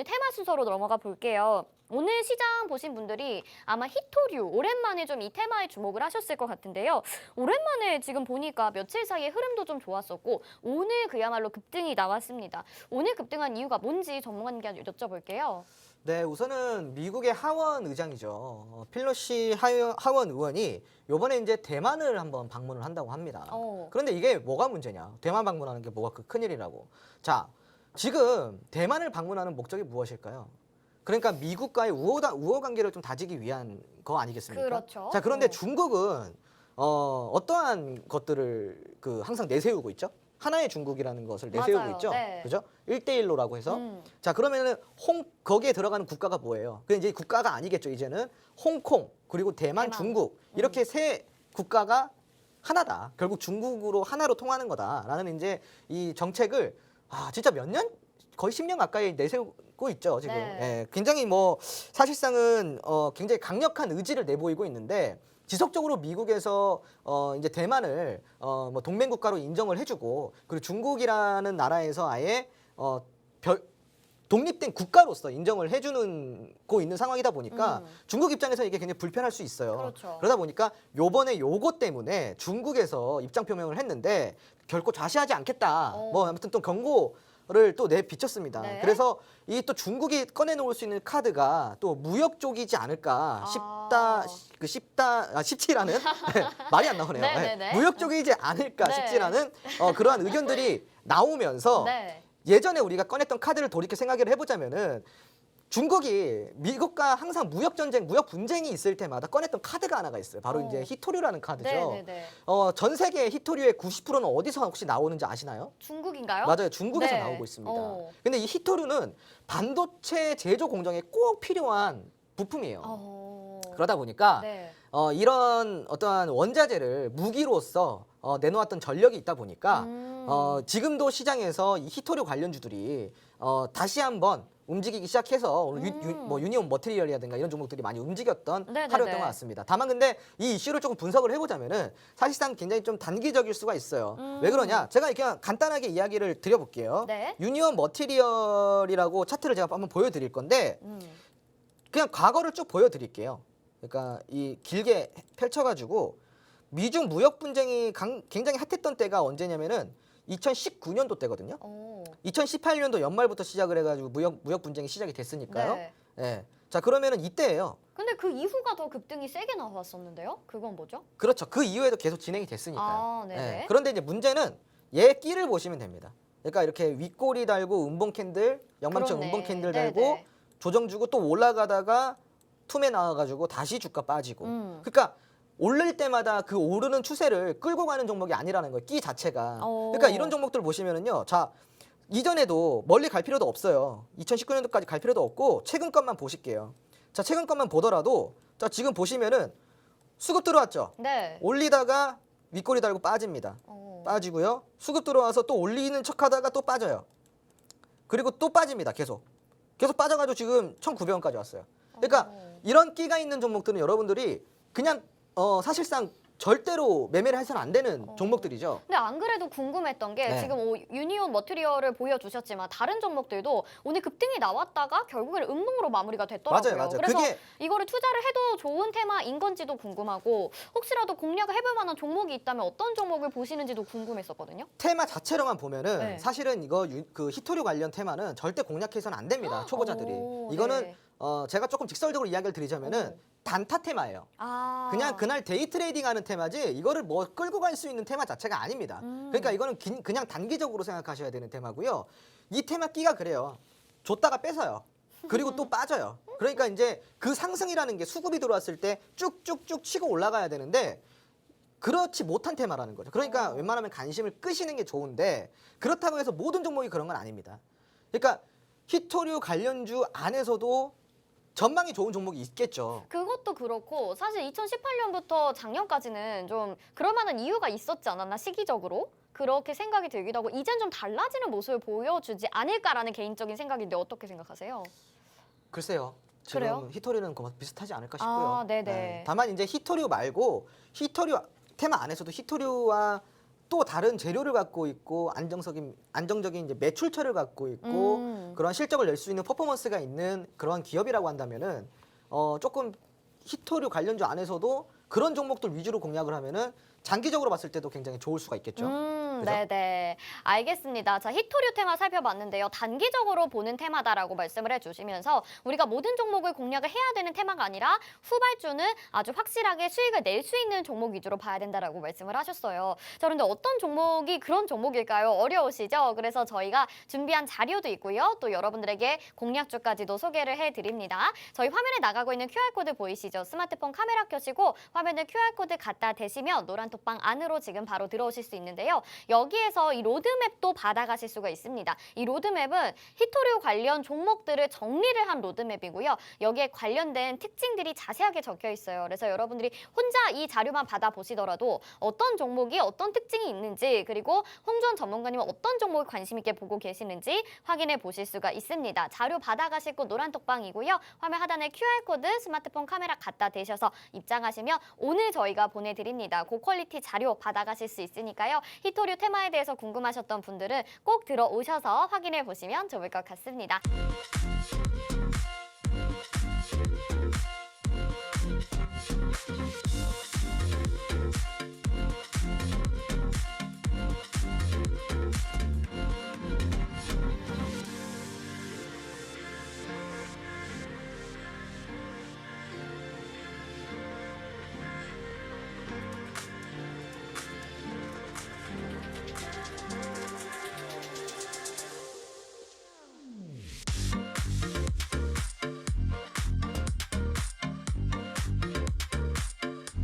오늘 테마 순서로 넘어가 볼게요. 오늘 시장 보신 분들이 아마 히토류 오랜만에 좀 이 테마에 주목을 하셨을 것 같은데요. 오랜만에 지금 보니까 며칠 사이에 흐름도 좀 좋았었고 오늘 그야말로 급등이 나왔습니다. 오늘 급등한 이유가 뭔지 전문가님께 여쭤볼게요. 네, 우선은 미국의 하원 의장이죠. 펠로시 하원 의원이 요번에 이제 대만을 한번 방문을 한다고 합니다. 그런데 이게 뭐가 문제냐? 대만 방문하는 게 뭐가 그 큰일이라고. 자, 지금 대만을 방문하는 목적이 무엇일까요? 그러니까 미국과의 우호 관계를 좀 다지기 위한 거 아니겠습니까? 그렇죠. 자, 그런데 중국은 어떠한 것들을 항상 내세우고 있죠? 하나의 중국이라는 것을 내세우고 맞아요. 있죠. 네. 그죠? 1대1로라고 해서. 자, 그러면은 거기에 들어가는 국가가 뭐예요? 그 이제 국가가 아니겠죠. 이제는 홍콩, 그리고 대만. 중국 이렇게 세 국가가 하나다. 결국 중국으로 하나로 통하는 거다라는 이제 이 정책을 진짜 몇 년? 거의 10년 가까이 내세우고 있죠, 지금. 네. 예, 굉장히 사실상은 굉장히 강력한 의지를 내보이고 있는데 지속적으로 미국에서 이제 대만을 동맹 국가로 인정을 해주고 그리고 중국이라는 나라에서 아예 독립된 국가로서 인정을 해주고 있는 상황이다 보니까 중국 입장에서 이게 굉장히 불편할 수 있어요. 그렇죠. 그러다 보니까 요번에 요것 때문에 중국에서 입장 표명을 했는데 결코 좌시하지 않겠다. 아무튼 또 경고를 또 내비쳤습니다. 네. 그래서 이 또 중국이 꺼내놓을 수 있는 카드가 또 무역 쪽이지 않을까 싶지라는 말이 안 나오네요. 네네네. 무역 쪽이지 않을까 네. 싶지라는 그러한 의견들이 나오면서 네. 예전에 우리가 꺼냈던 카드를 돌이켜 생각을 해보자면은 중국이 미국과 항상 무역 전쟁, 무역 분쟁이 있을 때마다 꺼냈던 카드가 하나가 있어요. 바로 이제 히토류라는 카드죠. 네네네. 전 세계 히토류의 90%는 어디서 혹시 나오는지 아시나요? 중국인가요? 맞아요. 중국에서 네. 나오고 있습니다. 근데 이 히토류는 반도체 제조 공정에 꼭 필요한 부품이에요. 그러다 보니까 네. 이런 어떠한 원자재를 무기로서 내놓았던 전력이 있다 보니까 지금도 시장에서 이 히토류 관련주들이 다시 한번 움직이기 시작해서 오늘 유니온 머티리얼이라든가 이런 종목들이 많이 움직였던 네네네. 하루였던 것 같습니다. 다만 근데 이 이슈를 조금 분석을 해보자면은 사실상 굉장히 좀 단기적일 수가 있어요. 왜 그러냐? 제가 그냥 간단하게 이야기를 드려볼게요. 네. 유니온 머티리얼이라고 차트를 제가 한번 보여드릴 건데 그냥 과거를 쭉 보여드릴게요. 그러니까 이 길게 펼쳐가지고 미중 무역 분쟁이 굉장히 핫했던 때가 언제냐면은 2019년도 때거든요. 2018년도 연말부터 시작을 해가지고 무역 분쟁이 시작이 됐으니까요. 네. 예. 자, 그러면은 이때예요. 근데 그 이후가 더 급등이 세게 나왔었는데요? 그건 뭐죠? 그렇죠. 그 이후에도 계속 진행이 됐으니까요. 네네. 그런데 이제 문제는 얘 끼를 보시면 됩니다. 그러니까 이렇게 윗꼬리 달고 음봉 캔들, 영망청 그렇네. 음봉 캔들 달고 네네. 조정 주고 또 올라가다가 툼에 나와가지고 다시 주가 빠지고. 그러니까 오를 때마다 그 오르는 추세를 끌고 가는 종목이 아니라는 거예요. 끼 자체가. 그러니까 이런 종목들 보시면은요. 자, 이전에도 멀리 갈 필요도 없어요. 2019년도까지 갈 필요도 없고 최근 것만 보실게요. 자, 최근 것만 보더라도 자, 지금 보시면은 수급 들어왔죠. 네. 올리다가 윗꼬리 달고 빠집니다. 빠지고요. 수급 들어와서 또 올리는 척하다가 또 빠져요. 그리고 또 빠집니다. 계속 빠져가지고 지금 1,900원까지 왔어요. 그러니까 이런 끼가 있는 종목들은 여러분들이 그냥 사실상 절대로 매매를 해서는 안 되는 종목들이죠. 근데 안 그래도 궁금했던 게 네. 지금 유니온 머티리얼을 보여주셨지만 다른 종목들도 오늘 급등이 나왔다가 결국에는 음봉으로 마무리가 됐더라고요. 맞아요. 그래서 그게 이거를 투자를 해도 좋은 테마인 건지도 궁금하고 혹시라도 공략을 해볼 만한 종목이 있다면 어떤 종목을 보시는지도 궁금했었거든요. 테마 자체로만 보면은 네. 사실은 이거 그 히토류 관련 테마는 절대 공략해서는 안 됩니다. 초보자들이. 이거는 네. 제가 조금 직설적으로 이야기를 드리자면은 단타 테마예요. 그냥 그날 데이 트레이딩 하는 테마지 이거를 끌고 갈 수 있는 테마 자체가 아닙니다. 그러니까 이거는 그냥 단기적으로 생각하셔야 되는 테마고요. 이 테마 끼가 그래요. 줬다가 뺏어요. 그리고 또 빠져요. 그러니까 이제 그 상승이라는 게 수급이 들어왔을 때 쭉쭉쭉 치고 올라가야 되는데 그렇지 못한 테마라는 거죠. 그러니까 웬만하면 관심을 끄시는 게 좋은데 그렇다고 해서 모든 종목이 그런 건 아닙니다. 그러니까 히토류 관련주 안에서도 전망이 좋은 종목이 있겠죠. 그것도 그렇고 사실 2018년부터 작년까지는 좀 그럴 만한 이유가 있었지 않았나 시기적으로 그렇게 생각이 들기도 하고 이젠 좀 달라지는 모습을 보여주지 않을까라는 개인적인 생각인데 어떻게 생각하세요? 글쎄요. 지금 그래요? 히토류는 비슷하지 않을까 싶고요. 네네. 다만 이제 히토류 말고 히토류 테마 안에서도 히토류와 또 다른 재료를 갖고 있고 안정적인 이제 매출처를 갖고 있고 그런 실적을 낼 수 있는 퍼포먼스가 있는 그런 기업이라고 한다면은 조금 히토류 관련주 안에서도 그런 종목들 위주로 공략을 하면은 장기적으로 봤을 때도 굉장히 좋을 수가 있겠죠. 그죠? 네네. 알겠습니다. 자, 히토류 테마 살펴봤는데요. 단기적으로 보는 테마다라고 말씀을 해주시면서 우리가 모든 종목을 공략을 해야 되는 테마가 아니라 후발주는 아주 확실하게 수익을 낼 수 있는 종목 위주로 봐야 된다라고 말씀을 하셨어요. 자, 그런데 어떤 종목이 그런 종목일까요? 어려우시죠? 그래서 저희가 준비한 자료도 있고요. 또 여러분들에게 공략주까지도 소개를 해드립니다. 저희 화면에 나가고 있는 QR코드 보이시죠? 스마트폰 카메라 켜시고 화면에 QR코드 갖다 대시면 노란 톡방 안으로 지금 바로 들어오실 수 있는데요. 여기에서 이 로드맵도 받아가실 수가 있습니다. 이 로드맵은 히토류 관련 종목들을 정리를 한 로드맵이고요. 여기에 관련된 특징들이 자세하게 적혀 있어요. 그래서 여러분들이 혼자 이 자료만 받아보시더라도 어떤 종목이 어떤 특징이 있는지 그리고 홍주원 전문가님은 어떤 종목을 관심 있게 보고 계시는지 확인해 보실 수가 있습니다. 자료 받아가실 곳 노란 톡방이고요. 화면 하단에 QR코드 스마트폰 카메라 갖다 대셔서 입장하시면 오늘 저희가 보내드립니다. 고퀄리티 자료 받아가실 수 있으니까요. 히토류 테마에 대해서 궁금하셨던 분들은 꼭 들어오셔서 확인해 보시면 좋을 것 같습니다.